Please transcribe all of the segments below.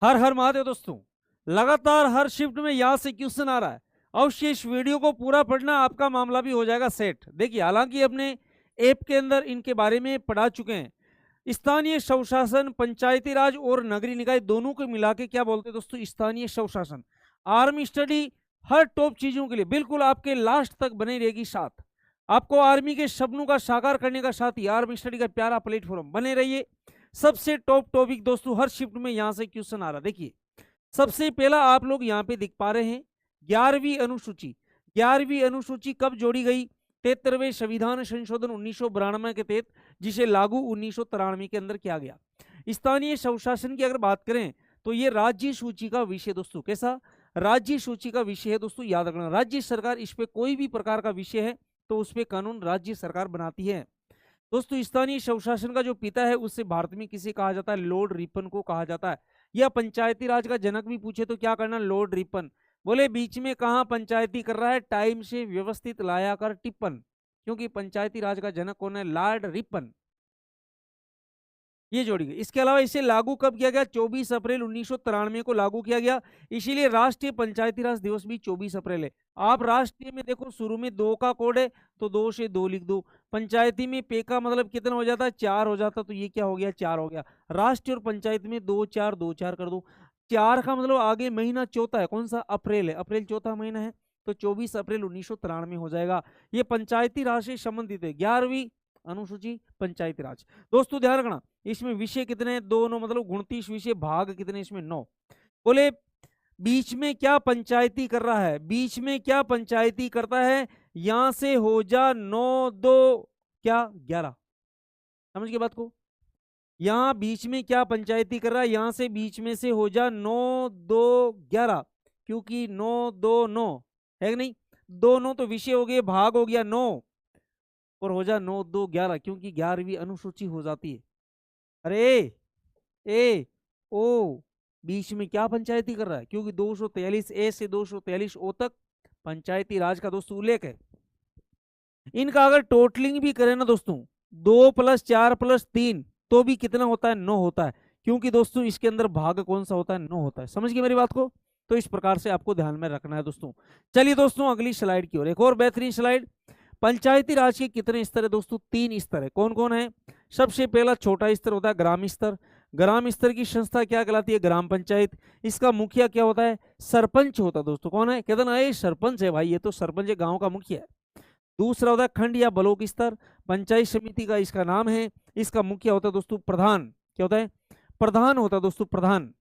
हर हर महादेव दोस्तों। लगातार हर शिफ्ट में यहाँ से क्वेश्चन आ रहा है। अवश्य इस वीडियो को पूरा पढ़ना, आपका मामला भी हो जाएगा सेट। देखिए, हालांकि अपने ऐप के अंदर इनके बारे में पढ़ा चुके हैं। स्थानीय स्वशासन, पंचायती राज और नगरीय निकाय दोनों को मिला के क्या बोलते हैं दोस्तों? स्थानीय स्वशासन। आर्मी स्टडी हर टॉप चीजों के लिए बिल्कुल आपके लास्ट तक बनी रहेगी साथ। आपको आर्मी के सपनों का साकार करने का साथ ही आर्मी स्टडी का प्यारा प्लेटफॉर्म बने रहिए। सबसे टॉप टॉपिक दोस्तों हर शिफ्ट में यहां से क्वेश्चन आ रहा है। देखिए, सबसे पहला आप लोग यहाँ पे देख पा रहे हैं 11वीं अनुसूची। 11वीं अनुसूची कब जोड़ी गई? 73वें संविधान संशोधन 1992 के तहत, जिसे लागू 1993 के अंदर किया गया। स्थानीय स्वशासन की अगर बात करें तो ये राज्य सूची का विषय दोस्तों। कैसा? राज्य सूची का विषय है दोस्तों। याद रखना, राज्य सरकार इस पे कोई भी प्रकार का विषय है तो उस पे कानून राज्य सरकार बनाती है दोस्तों। स्थानीय स्वशासन का जो पिता है उससे भारत में किसे कहा जाता है? लॉर्ड रिपन को कहा जाता है। या पंचायती राज का जनक भी पूछे तो क्या करना? Lord Ripon. बोले बीच में कहा पंचायती कर रहा है? टाइम से व्यवस्थित लाया कर टिप्पण, क्योंकि पंचायती राज का जनक कौन है? Lord Ripon. ये जोड़ी गई। इसके अलावा इसे लागू कब किया गया? 24 अप्रैल 1993 को लागू किया गया। इसीलिए राष्ट्रीय पंचायती राज दिवस भी 24 अप्रैल है। आप राष्ट्रीय में देखो, शुरू में 2 का कोड है तो 2 से 2 लिख दो। पंचायती में पे का मतलब कितना हो जाता है? 4 हो जाता, तो ये क्या हो गया? 4 हो गया। राष्ट्रीय और पंचायत में 2 4 2 4 कर दो। 4 का मतलब आगे महीना चौथा है, कौन सा? अप्रैल है। अप्रैल चौथा महीना है, तो 24 अप्रैल 1993 हो जाएगा। ये पंचायती राज से संबंधित है। 11वीं अनुसूची पंचायती राज। दोस्तों ध्यान रखना, इसमें विषय कितने हैं? 2 9 मतलब 29 विषय। भाग कितने इसमें? 9। बोले बीच में क्या पंचायती कर रहा है? बीच में क्या पंचायती करता है? यहां से हो जा 9 2 क्या 11। समझ गए बात को? यहां बीच में क्या पंचायती कर रहा है? यहां से बीच में से हो जा 9 2 11, क्योंकि 9 2 9 है कि नहीं? 2 9 तो विषय हो गए, भाग हो गया 9, और हो जा 9 2 11, क्योंकि 11वीं अनुसूची हो जाती है। अरे ए ओ, बीच में क्या पंचायती कर रहा है? क्योंकि 243 ए से 243 ओ तक पंचायती राज का दोस्तों उल्लेख है। इनका अगर टोटलिंग भी करें ना दोस्तों, 2 + 4 + 3, तो भी कितना होता है? 9 होता है। क्योंकि दोस्तों इसके अंदर भाग कौन सा होता है? 9 होता है। समझ गए मेरी बात को? तो इस प्रकार से आपको ध्यान में रखना है दोस्तों। चलिए दोस्तों, अगली स्लाइड की ओर, एक और बेहतरीन स्लाइड। पंचायती राज के कितने स्तर है दोस्तों? 3 स्तर है। कौन कौन है? सबसे पहला छोटा स्तर होता है ग्राम स्तर। ग्राम स्तर की संस्था क्या कहलाती है? ग्राम पंचायत। इसका मुखिया क्या होता है? सरपंच होता है दोस्तों। कौन है? कहते ना, ये सरपंच है भाई, ये तो सरपंच है, गांव का मुखिया है। दूसरा होता है खंड या ब्लॉक स्तर। पंचायत समिति का इसका नाम है। इसका मुखिया होता है दोस्तों प्रधान। क्या होता है? प्रधान होता है दोस्तों, प्रधान।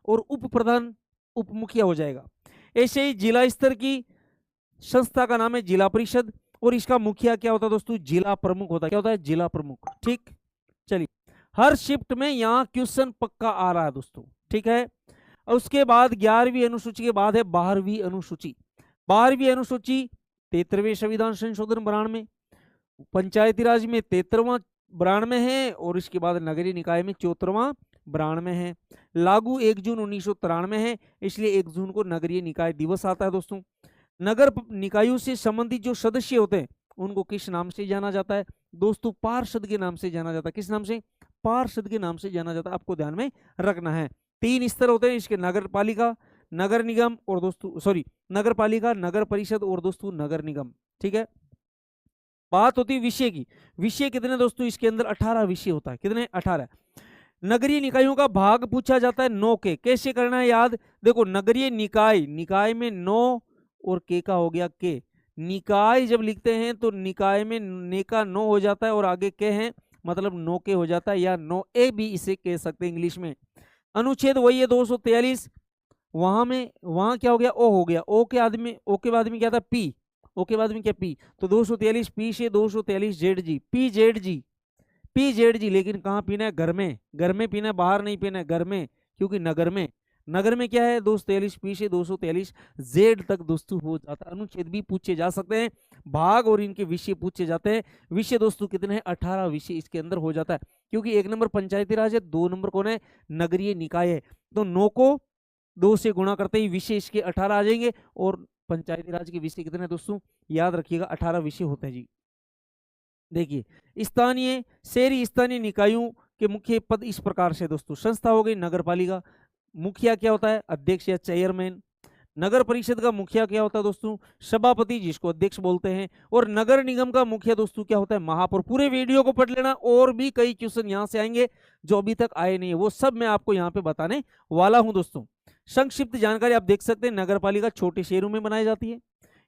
और उप प्रधान उप मुखिया हो जाएगा। ऐसे ही जिला स्तर की संस्था का नाम है जिला परिषद, और इसका मुखिया क्या होता है दोस्तों? जिला प्रमुख होता है। क्या होता है? जिला प्रमुख। ठीक, चलिए। हर शिफ्ट में यहाँ क्वेश्चन पक्का आ रहा है दोस्तों, ठीक है। और उसके बाद 11वीं अनुसूची के बाद है 12वीं अनुसूची। 12वीं अनुसूची 73वें संविधान संशोधन 92, पंचायती राज में 73वां 92 है, और इसके बाद नगरीय निकाय में 74वां 92 है। लागू 1 जून 1993 है, इसलिए 1 जून को नगरीय निकाय दिवस आता है दोस्तों। नगर निकायों से संबंधित जो सदस्य होते हैं उनको किस नाम से जाना जाता है दोस्तों? पार्षद के नाम से जाना जाता है। किस नाम से? पार्षद के नाम से जाना जाता है। आपको ध्यान में रखना है। 3 स्तर होते हैं इसके, नगर पालिका, नगर निगम, और दोस्तों सॉरी, नगर पालिका, नगर परिषद, और दोस्तों नगर निगम। ठीक है। बात होती है विषय की। विषय कितने दोस्तों? इसके अंदर 18 विषय होता है। कितने? 18। नगरीय निकायों का भाग पूछा जाता है 9 के। कैसे करना है याद? देखो, नगरीय निकाय, निकाय में 9 और के का हो गया के। निकाय जब लिखते हैं तो निकाय में ने का 9 हो जाता है और आगे के हैं, मतलब 9 के हो जाता है, या 9 ए भी इसे कह सकते हैं इंग्लिश में। अनुच्छेद वही है 243। वहां क्या हो गया? ओ हो गया। ओ के आदमी, ओ के बाद में क्या था? पी। ओ के बाद में क्या? पी। तो 243 पी से 243 जेड जी, पी जेड जी, पी जेड जी। लेकिन कहाँ पीना है? घर में। घर में पीना है, बाहर नहीं पीना है, घर में। क्योंकि नगर में, नगर में क्या है? 243 पी से 243 जेड तक दोस्तों हो जाता है। अनुच्छेद भी पूछे जा सकते हैं, भाग और इनके विषय पूछे जाते हैं। विषय दोस्तों कितने हैं? 18 विषय इसके अंदर हो जाता है। क्योंकि 1 नंबर पंचायती राज है, 2 नंबर कौन है? नगरीय निकाय है। तो 9 को 2 से गुणा करते ही विषय इसके 18 आ जाएंगे। और पंचायती राज के विषय कितने दोस्तों? याद रखिएगा, 18 विषय होते हैं जी। देखिए, स्थानीय शहरी स्थानीय निकायों के मुख्य पद इस प्रकार से दोस्तों। संस्था हो गई नगर पालिका, मुखिया क्या होता है? अध्यक्ष या चेयरमैन। नगर परिषद का मुखिया क्या होता है दोस्तों? सभापति, जिसको अध्यक्ष बोलते हैं। और नगर निगम का मुखिया दोस्तों क्या होता है? महापौर। पूरे वीडियो को पढ़ लेना, और भी कई क्वेश्चन यहां से आएंगे जो अभी तक आए नहीं है, वो सब मैं आपको यहाँ पे बताने वाला हूं दोस्तों। संक्षिप्त जानकारी आप देख सकते हैं, नगर पालिका छोटे शहरों में बनाई जाती है।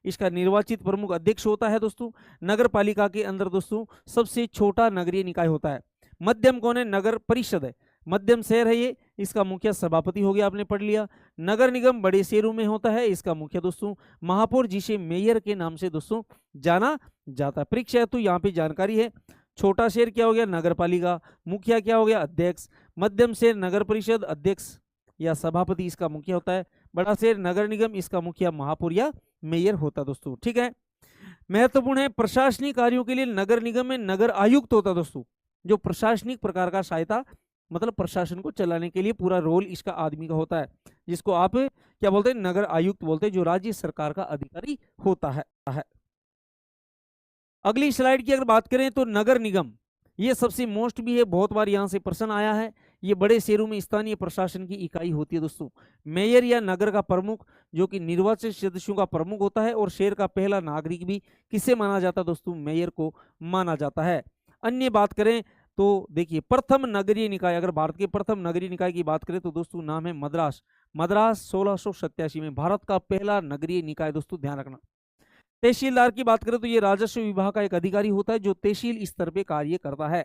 इसका निर्वाचित प्रमुख अध्यक्ष होता है दोस्तों। नगर पालिका के अंदर दोस्तों सबसे छोटा नगरीय निकाय होता है। मध्यम कौन है? नगर परिषद है, मध्यम शहर है ये, इसका मुखिया सभापति हो गया, आपने पढ़ लिया। नगर निगम बड़े शहरों में होता है, इसका मुखिया दोस्तों महापौर, जिसे मेयर के नाम से दोस्तों जाना जाता है। परीक्षा हेतु यहाँ पे जानकारी है। छोटा शहर क्या हो गया? नगर पालिका। मुखिया क्या हो गया? अध्यक्ष। मध्यम शहर नगर परिषद, अध्यक्ष या सभापति इसका मुखिया होता है। बड़ा शहर नगर निगम, इसका मुखिया महापौर या मेयर होता दोस्तों। ठीक है, महत्वपूर्ण है, प्रशासनिक कार्यों के लिए नगर निगम में नगर आयुक्त होता दोस्तों, जो प्रशासनिक प्रकार का सहायता, मतलब प्रशासन को चलाने के लिए पूरा रोल इसका आदमी का होता है, जिसको आप क्या बोलते हैं? नगर आयुक्त बोलते हैं, जो राज्य सरकार का अधिकारी होता है। अगली स्लाइड की अगर बात करें तो नगर निगम, ये सबसे मोस्ट भी है, बहुत बार यहां से प्रश्न आया है। ये बड़े शहरों में स्थानीय प्रशासन की इकाई होती है दोस्तों। मेयर या नगर का प्रमुख, जो कि निर्वाचित सदस्यों का प्रमुख होता है, और शहर का पहला नागरिक भी किसे माना जाता है दोस्तों? मेयर को माना जाता है। अन्य बात करें तो देखिए, प्रथम नगरीय निकाय, अगर भारत के प्रथम नगरीय निकाय की बात करें तो दोस्तों नाम है मद्रास। मद्रास 1687 में भारत का पहला नगरीय निकाय दोस्तों, ध्यान रखना। तहसीलदार की बात करें तो ये राजस्व विभाग का एक अधिकारी होता है, जो तहसील स्तर पे कार्य करता है।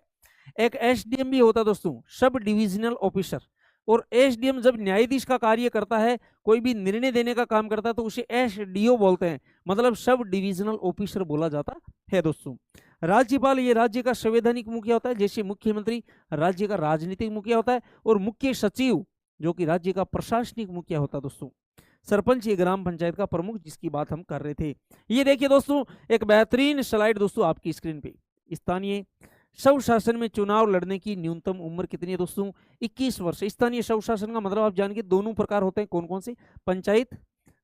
एक एसडीएम भी होता है दोस्तों, सब डिविजनल ऑफिसर। और एसडीएम जब न्यायाधीश का कार्य करता है, कोई भी निर्णय देने का काम करता है, तो उसे एसडीओ बोलते हैं, मतलब सब डिविजनल ऑफिसर बोला जाता है दोस्तों। राज्यपाल, ये राज्य का संवैधानिक मुखिया होता है, जैसे मुख्यमंत्री राज्य का राजनीतिक मुखिया होता है। और मुख्य सचिव, जो कि राज्य का प्रशासनिक मुखिया होता है दोस्तों। सरपंच, ये ग्राम पंचायत का प्रमुख, जिसकी बात हम कर रहे थे। ये देखिए दोस्तों, एक बेहतरीन स्लाइड दोस्तों आपकी स्क्रीन पे। स्थानीय स्वशासन में चुनाव लड़ने की न्यूनतम उम्र कितनी है दोस्तों? 21 वर्ष। स्थानीय स्वशासन का मतलब आप जान के, दोनों प्रकार होते हैं, कौन कौन से? पंचायत,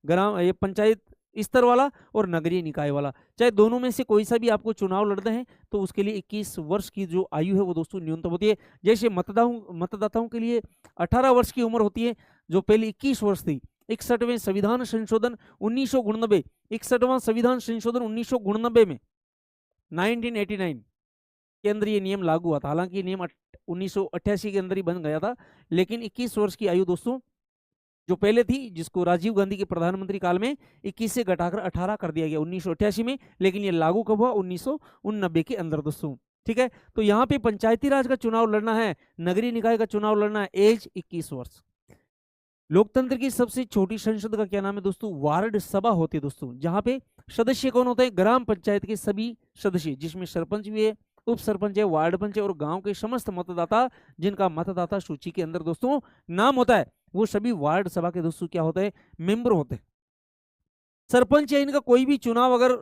ग्राम, ये पंचायत स्तर वाला और नगरीय निकाय वाला। चाहे दोनों में से कोई सा भी आपको चुनाव लड़ना है, तो उसके लिए 21 वर्ष की जो आयु है वो दोस्तों न्यूनतम होती है। जैसे मतदाताओं के लिए 18 वर्ष की उम्र होती है, जो पहले 21 वर्ष थी। 61वें संविधान संशोधन 1989, 61वां संविधान संशोधन 1989 में 1989 के अंदर ये नियम लागू हुआ था। हालांकि ये नियम 1988 के अंदर ही बन गया था, लेकिन 21 वर्ष की आयु दोस्तों जो पहले थी, जिसको राजीव गांधी के प्रधानमंत्री काल में 21 से घटाकर 18 कर दिया गया 1988 में, लेकिन ये लागू कब हुआ? 1989 के अंदर दोस्तों। ठीक है, तो यहाँ पे पंचायती राज का चुनाव लड़ना है, नगरीय निकाय का चुनाव लड़ना है, एज 21 वर्ष। लोकतंत्र की सबसे छोटी संसद का क्या नाम है दोस्तों? वार्ड सभा होती है दोस्तों, जहां पे सदस्य कौन होते हैं? ग्राम पंचायत के सभी सदस्य, जिसमें सरपंच भी है, उप सरपंच है, वार्ड पंच है, और गांव के समस्त मतदाता, जिनका मतदाता सूची के अंदर दोस्तों नाम होता है, वो सभी वार्ड सभा के दोस्तों क्या होते हैं? मेंबर होते हैं। सरपंच या इनका कोई भी चुनाव अगर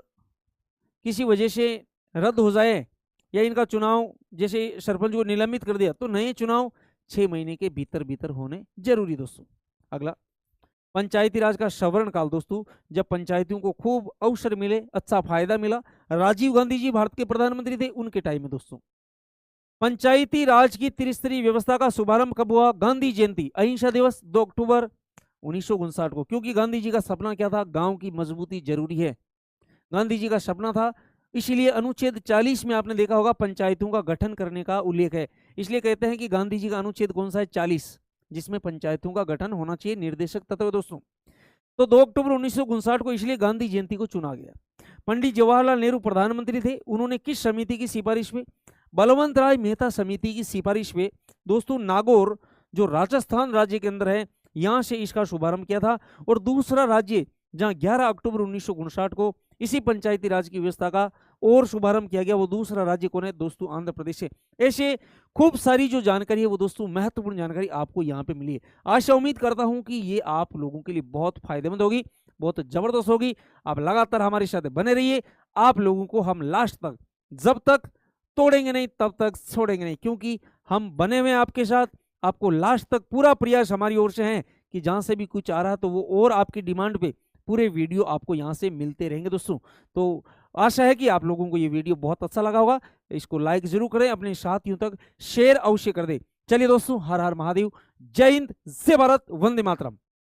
किसी वजह से रद्द हो जाए, या इनका चुनाव जैसे सरपंच को निलंबित कर दिया, तो नए चुनाव 6 महीने के भीतर भीतर होने जरूरी दोस्तों। अगला, पंचायती राज का सवर्ण काल दोस्तों, जब पंचायतियों को खूब अवसर मिले, अच्छा फायदा मिला। राजीव गांधी जी भारत के प्रधानमंत्री थे, उनके टाइम में दोस्तों। पंचायती राज की त्रिस्तरीय व्यवस्था का शुभारंभ कब हुआ? गांधी जयंती, अहिंसा दिवस 2 अक्टूबर 1959 को। क्योंकि गांधी जी का सपना क्या था? गांव की मजबूती जरूरी है, गांधी जी का सपना था। इसलिए अनुच्छेद 40 में आपने देखा होगा, पंचायतों का गठन करने का उल्लेख है। इसलिए कहते हैं कि गांधी जी का अनुच्छेद कौन सा है? 40, जिसमें पंचायतों का गठन होना चाहिए, निर्देशक तत्व है दोस्तों। तो 2 अक्टूबर 1959 को इसलिए गांधी जयंती को चुना गया। पंडित जवाहरलाल नेहरू प्रधानमंत्री थे, उन्होंने किस समिति की सिफारिश में? बलवंत राय मेहता समिति की सिफारिश में दोस्तों नागौर, जो राजस्थान राज्य के अंदर है, यहां से इसका शुभारंभ किया था। और दूसरा राज्य जहां 11 अक्टूबर 1959 को इसी पंचायती राज की व्यवस्था का और शुभारंभ किया गया, वो दूसरा राज्य कौन है दोस्तों? आंध्र प्रदेश है। ऐसे खूब सारी जो जानकारी है वो दोस्तों महत्वपूर्ण जानकारी आपको यहाँ पे मिली है। आशा उम्मीद करता हूं कि ये आप लोगों के लिए बहुत फायदेमंद होगी, बहुत जबरदस्त होगी। आप लगातार हमारे साथ बने रहिए। आप लोगों को हम लास्ट तक, जब तक तोड़ेंगे नहीं तब तक छोड़ेंगे नहीं, क्योंकि हम बने हुए आपके साथ। आपको लास्ट तक पूरा प्रयास हमारी ओर से है कि जहां से भी कुछ आ रहा है तो वो और आपकी डिमांड पे पूरे वीडियो आपको यहाँ से मिलते रहेंगे दोस्तों। तो आशा है कि आप लोगों को ये वीडियो बहुत अच्छा लगा होगा। इसको लाइक जरूर करें, अपने साथियों तक शेयर अवश्य कर दें। चलिए दोस्तों, हर हर महादेव, जय हिंद, जय भारत, वंदे मातरम।